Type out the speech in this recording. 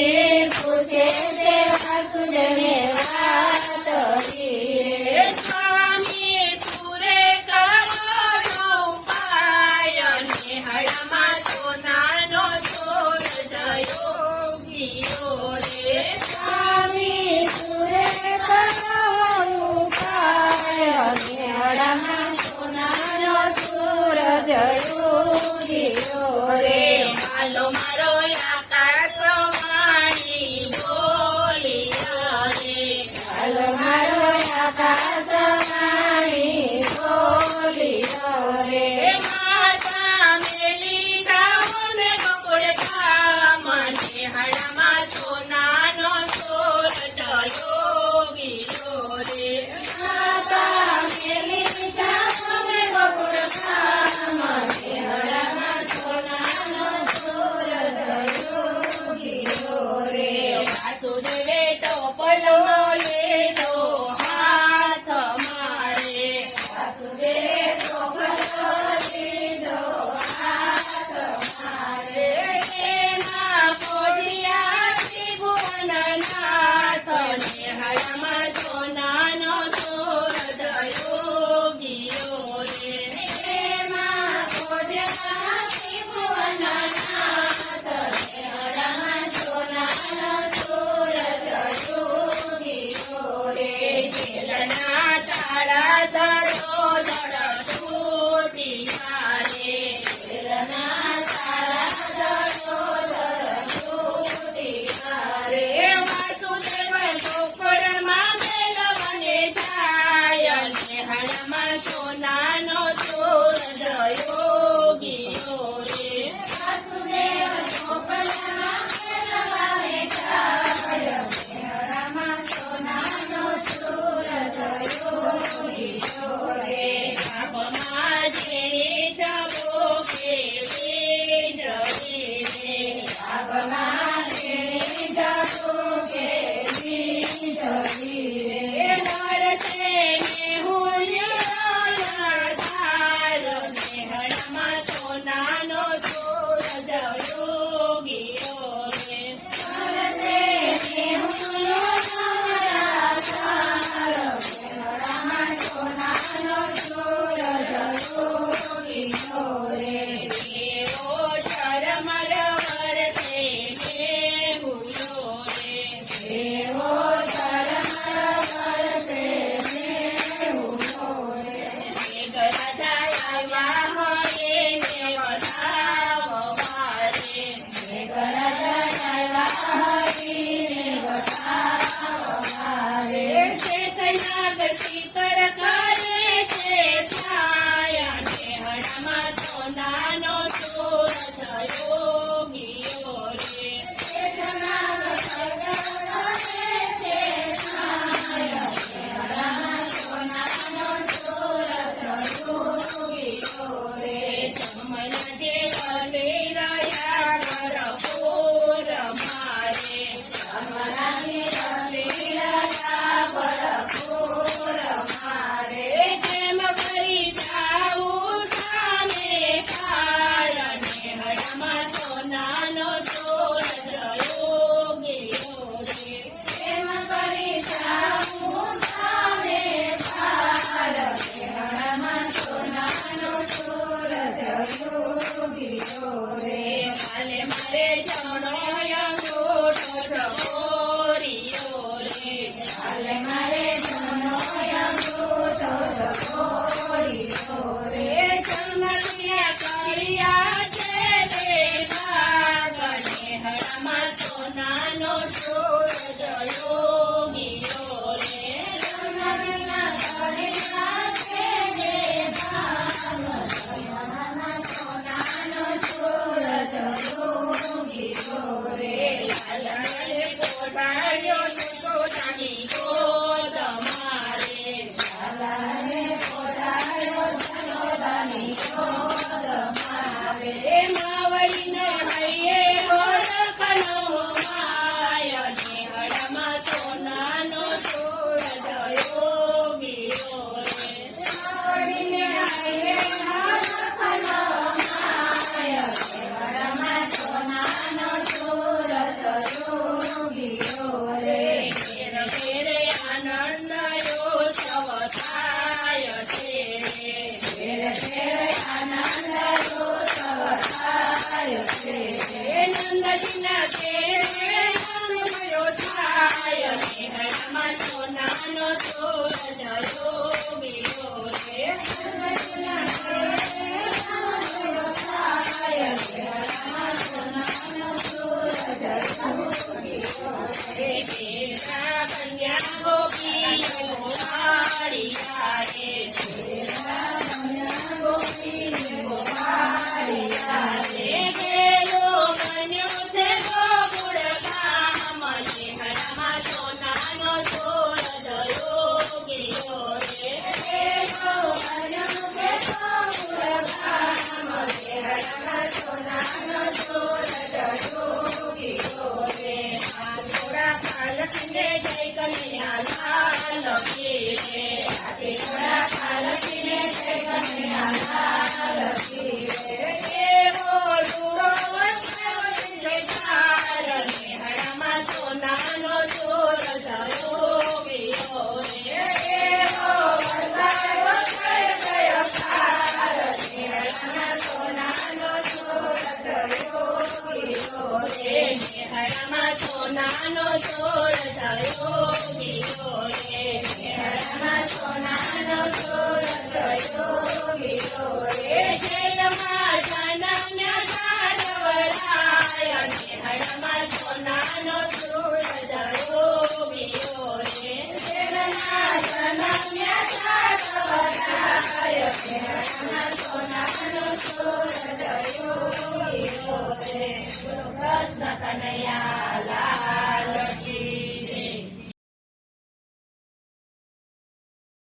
પૂછે છે વાસુદેવને વાત સ્વામી સુરે કરો ઉપાય નેહળમાં સોનાનો ચોર યોગીઓ રે સ્વામી સુરે કરો ઉપાય નેહળમાં સોનાનો સૂરજ યોગીઓ રે હાલો મારો આકાશવાણી બોલિયા રે હાલો મારો આકાશવાણી બોલિયો રે માતા મેલી જાઓ ને ગોકુળ ધામ નેહળમાં સોનાનો ચોર યોગીઓ રે માતા મેલી જાઓ ને ગોકુળ ધામ નેહળમાં સોનાનો સૂરજ યોગીઓ રે વાસુદેવે ટોપલો લીધો હાથ મારે વાસુદેવે ટોપલો લીધો હાથ મારે એના કોડિયા ત્રિભુવનનાથ નેહળમાં સોનાનો સૂરજ યોગીઓ રે એમાં કોડ્યા ત્રિભુવનનાથ નેહળમાં સોનાનો સૂરજ યોગીઓ રે ખેલના તાળા ધરો ધડ તૂટિયા રે વેલના તાળા દડો તૂટિયા રે વાસુદેવ ગોકુળમાં મેલવને જાય નેહળમાં સોનાનો સૂરજ યોગીઓ રે વાસુદેવ ગોકુળમાં મેલવને જાય નેહળમાં સોનાનો સૂરજ યોગીઓ રે આપમાં જેણી જવો કે વીજ રે આભમાં તેણી જપો કે બીજરી રે નરસે નેહુલ્યો ધાર નેહળમાં સોનાનો સૂરજ યોગીઓ રે નરસે નેહુલ્યો ધાર નેહળમાં સોનાનો સૂરજ યોગીઓ રે એવો શરમર વરસે નેહુલો રે એવો શરમર વરસે નેહુલો રે મેઘરાજા આવ્યા હરે ને વધાવવા રે મેઘરાજા હરીને બતાવવા રે શેષનાગ શીતળ કરે છે છાયા નેહળમાં સોનાનો સૂરજ યોગીઓ રે જમન દેવને રહ્યા કરપૂર મારે જેમ કરી જાઉં સામે કાળ નેહળમાં સોનાનો સૂરજ યોગીઓ રે કાલે મારે જમણો અંગૂઠો છોરીઓ રે જન્મદિયા કર્યા છે દેવાગ નેહળમાં સોનાનો સૂરજ યોગીઓ રે લાલને પોતાડ્યો ને પોતાની ગોદ મારે માવડીને હૈયે ઓળખનો માય નેહળમાં સોનાનો સૂરજ યોગીઓ રે સોનાનો સૂરજ લખીને જય કનૈયા લાલ કી રે. હાથી ઘોડા પાલખીને જય કનૈયા લાલ કી રે.